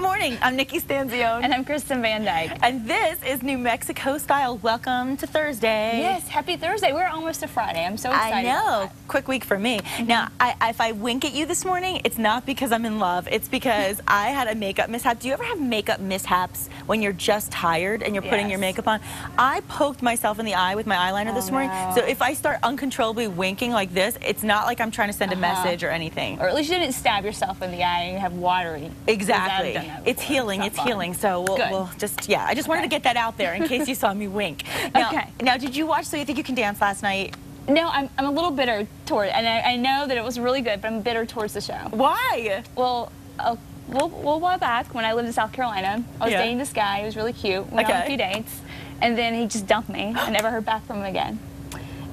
morning. I'm Nikki Stanzione. And I'm Kristen Van Dyke. And this is New Mexico Style. Welcome to Thursday. Yes, happy Thursday. We're almost to Friday. I'm so excited. I know. Quick week for me. Now, if I wink at you this morning, it's not because I'm in love. It's because I had a makeup mishap. Do you ever have makeup mishaps when you're just tired and you're putting your makeup on? I poked myself in the eye with my eyeliner this morning. No. So if I start uncontrollably winking like this, it's not like I'm trying to send a message or anything. Or at least you didn't stab yourself in the eye and you have watery. Exactly. It's healing. It's healing. So we'll just, I just wanted to get that out there in case you saw me wink. Now, now, did you watch So You Think You Can Dance last night? No, I'm a little bitter toward it. And I know that it was really good, but I'm bitter towards the show. Why? Well, a while back when I lived in South Carolina, I was dating this guy. He was really cute. We went on a few dates. And then he just dumped me. I never heard back from him again.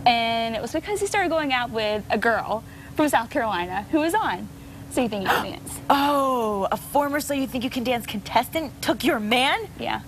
And it was because he started going out with a girl from South Carolina who was on So You Think You Can Dance. Oh, a former So You Think You Can Dance contestant took your man? Yeah.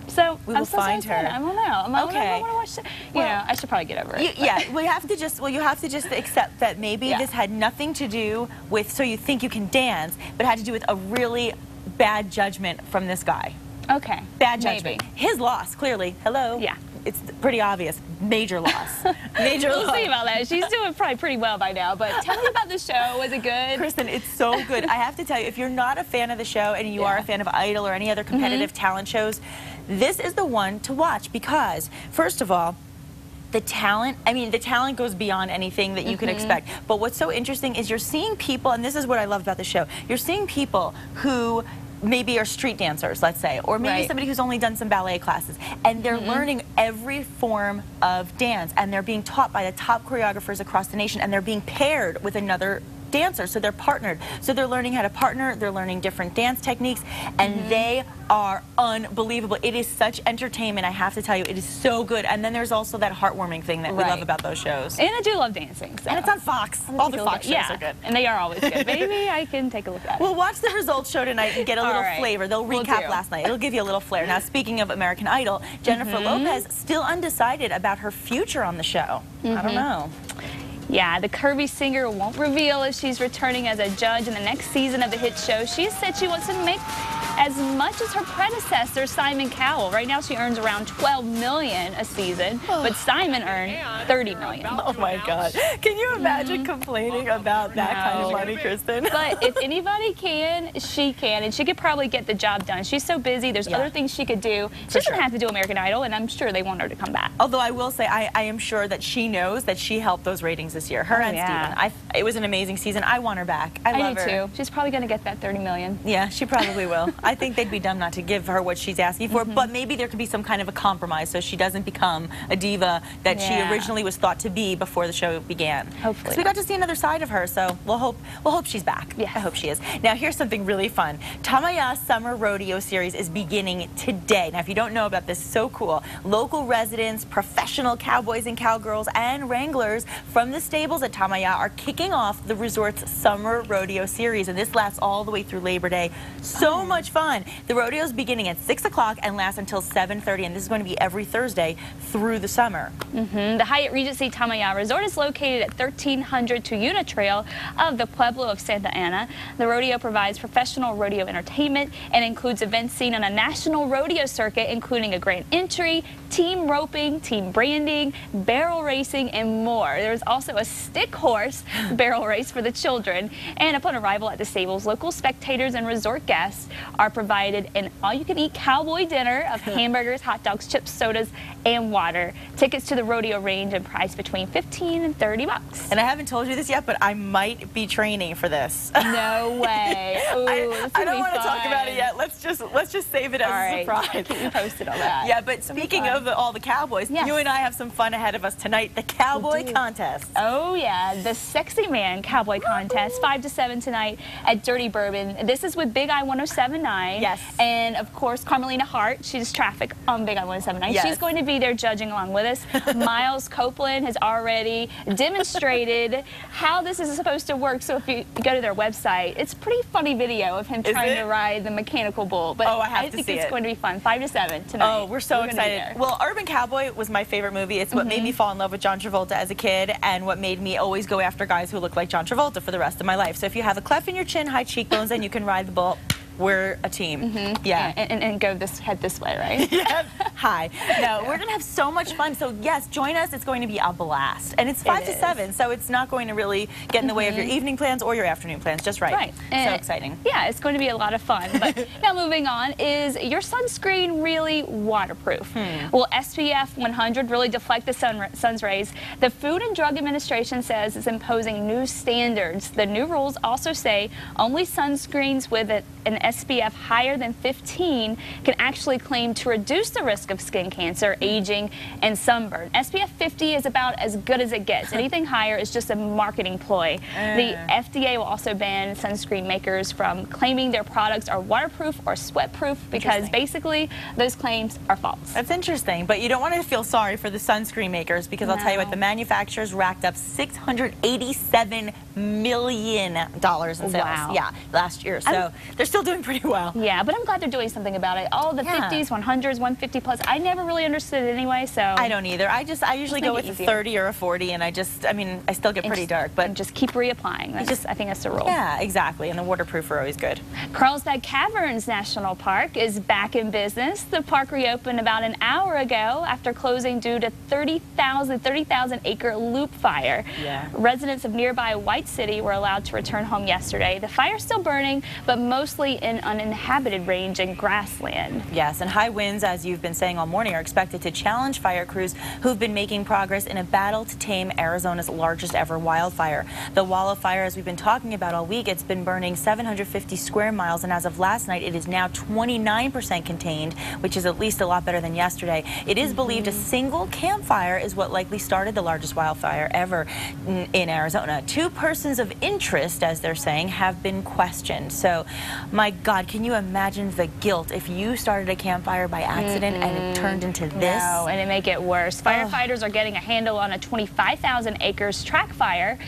So we will find her. I don't know. I want to watch. You know, I should probably get over it. We have to just. Well, you have to just accept that maybe this had nothing to do with So You Think You Can Dance, but had to do with a really bad judgment from this guy. Okay. Bad judgment. Maybe. His loss, clearly. Hello. Yeah. It's pretty obvious. Major loss. Major loss. We'll see about that. She's doing probably pretty well by now. But tell me about the show. Was it good? Kristen, it's so good. I have to tell you, if you're not a fan of the show and you are a fan of Idol or any other competitive talent shows, this is the one to watch because, first of all, the talent, the talent goes beyond anything that you could expect. But what's so interesting is you're seeing people, and this is what I love about the show, you're seeing people who maybe are street dancers, let's say, or maybe somebody who's only done some ballet classes, and they're learning every form of dance, and they're being taught by the top choreographers across the nation, and they're being paired with another dancer, so they're partnered. So they're learning how to partner, they're learning different dance techniques, and they are unbelievable. It is such entertainment, I have to tell you. It is so good. And then there's also that heartwarming thing that we love about those shows. And I do love dancing. So. And it's on Fox. All the Fox shows are good. And they are always good. Maybe I can take a look at it. We'll watch the results show tonight and get a little flavor. They'll recap last night. It'll give you a little flair. Now, speaking of American Idol, Jennifer Lopez still undecided about her future on the show. I don't know. Yeah, the curvy singer won't reveal if she's returning as a judge in the next season of the hit show. She said she wants to make as much as her predecessor, Simon Cowell. Right now she earns around $12 million a season, but Simon earned $30 million. Oh my God. Can you imagine complaining about that kind of money, Kristen? But if anybody can, she can, and she could probably get the job done. She's so busy, there's other things she could do. She doesn't have to do American Idol, and I'm sure they want her to come back. Although I will say, I am sure that she knows that she helped those ratings this year. Her and Steven. It was an amazing season. I want her back. I love her. I do too. She's probably going to get that $30 million. Yeah, she probably will. I think they'd be dumb not to give her what she's asking for, but maybe there could be some kind of a compromise so she doesn't become a diva that she originally was thought to be before the show began. Hopefully. Because we got to see another side of her, so we'll hope she's back. Yeah. I hope she is. Now, here's something really fun. Tamaya Summer Rodeo series is beginning today. Now, if you don't know about this, so cool. Local residents, professional cowboys and cowgirls, and wranglers from the stables at Tamaya are kicking off the resort's Summer Rodeo series, and this lasts all the way through Labor Day. So much fun. The rodeo is beginning at 6 o'clock and lasts until 7:30, and this is going to be every Thursday through the summer. The Hyatt Regency Tamaya Resort is located at 1300 Tuyuna Trail of the Pueblo of Santa Ana. The rodeo provides professional rodeo entertainment and includes events seen on a national rodeo circuit, including a grand entry, team roping, team branding, barrel racing, and more. There's also a stick horse barrel race for the children. And upon arrival at the stables, local spectators and resort guests are provided an all-you-can-eat cowboy dinner of hamburgers, hot dogs, chips, sodas, and water. Tickets to the rodeo range and price between $15 and $30. And I haven't told you this yet, but I might be training for this. No way. Ooh, I don't want to talk about it yet. Let's just save it as a surprise. Keep me posted on that. Yeah, but speaking of all the cowboys, you and I have some fun ahead of us tonight. The Cowboy Contest. Oh yeah, the Sexy Man Cowboy Contest, 5 to 7 tonight at Dirty Bourbon. This is with Big I 107.9. Yes. And of course, Carmelina Hart. She's traffic on Big I 107.9. Yes. She's going to be there judging along with us. Miles Copeland has already demonstrated how this is supposed to work. So if you go to their website, it's a pretty funny video of him trying to ride the mechanical bull. But I think it's going to be fun. 5 to 7 tonight. Oh, we're so excited. Well, Urban Cowboy was my favorite movie. It's what made me fall in love with John Travolta as a kid and what made me always go after guys who look like John Travolta for the rest of my life. So if you have a cleft in your chin, high cheekbones, and you can ride the bull, we're a team. Yeah. And head this way, right? Yeah. Hi. No, we're going to have so much fun. So yes, join us. It's going to be a blast. And it's 5 to 7, so it's not going to really get in the way of your evening plans or your afternoon plans. Just right. Right. So exciting. Yeah, it's going to be a lot of fun. But now moving on, is your sunscreen really waterproof? Will SPF 100 really deflect the sun's rays? The Food and Drug Administration says it's imposing new standards. The new rules also say only sunscreens with an SPF higher than 15 can actually claim to reduce the risk of skin cancer, aging, and sunburn. SPF 50 is about as good as it gets. Anything higher is just a marketing ploy. The FDA will also ban sunscreen makers from claiming their products are waterproof or sweat-proof because basically those claims are false. That's interesting, but you don't want to feel sorry for the sunscreen makers because I'll tell you what, the manufacturers racked up $687 million in sales. Yeah, last year. So they're still doing pretty well. Yeah, but I'm glad they're doing something about it. All the 50s, 100s, 150 plus. I never really understood it anyway, so. I don't either. I usually go with a 30 or a 40, and I mean, I still get pretty dark, but just keep reapplying. I think that's the rule. Yeah, exactly. And the waterproof are always good. Carlsbad Caverns National Park is back in business. The park reopened about an hour ago after closing due to 30,000 acre loop fire. Yeah. Residents of nearby White City were allowed to return home yesterday. The fire's still burning, but mostly in uninhabited range and grassland. Yes, and high winds, as you've been saying all morning, are expected to challenge fire crews who've been making progress in a battle to tame Arizona's largest ever wildfire. The wall of fire, as we've been talking about all week, it's been burning 750 square miles, and as of last night, it is now 29% contained, which is at least a lot better than yesterday. It is believed a single campfire is what likely started the largest wildfire ever in Arizona. 2 persons of interest, as they're saying, have been questioned. So, my God, can you imagine the guilt if you started a campfire by accident and it turned into this? No, and it may get worse. Firefighters are getting a handle on a 25,000 acres track fire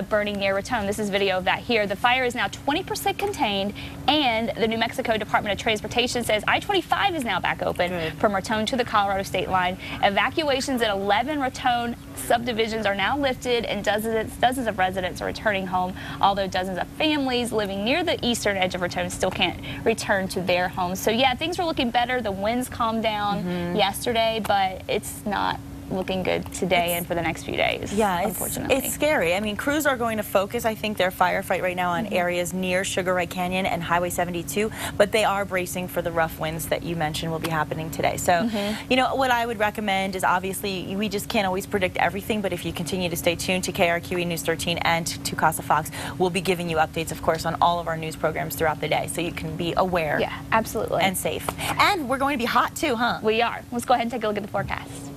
burning near Raton. This is video of that here. The fire is now 20% contained, and the New Mexico Department of Transportation says I-25 is now back open from Raton to the Colorado state line. Evacuations at 11 Raton subdivisions are now lifted, and dozens of residents are returning home, although dozens of families living near the eastern edge of Raton still can't return to their homes. So yeah, things were looking better. The winds calmed down yesterday, but it's not looking good today and for the next few days. Yeah, unfortunately. It's scary. I mean, crews are going to focus, I think, their firefight right now on areas near Sugar Ray Canyon and Highway 72, but they are bracing for the rough winds that you mentioned will be happening today. So, you know, what I would recommend is, obviously, we just can't always predict everything, but if you continue to stay tuned to KRQE News 13 and to Casa Fox, we'll be giving you updates, of course, on all of our news programs throughout the day, so you can be aware. Yeah, absolutely. And safe. And we're going to be hot, too, huh? We are. Let's go ahead and take a look at the forecast.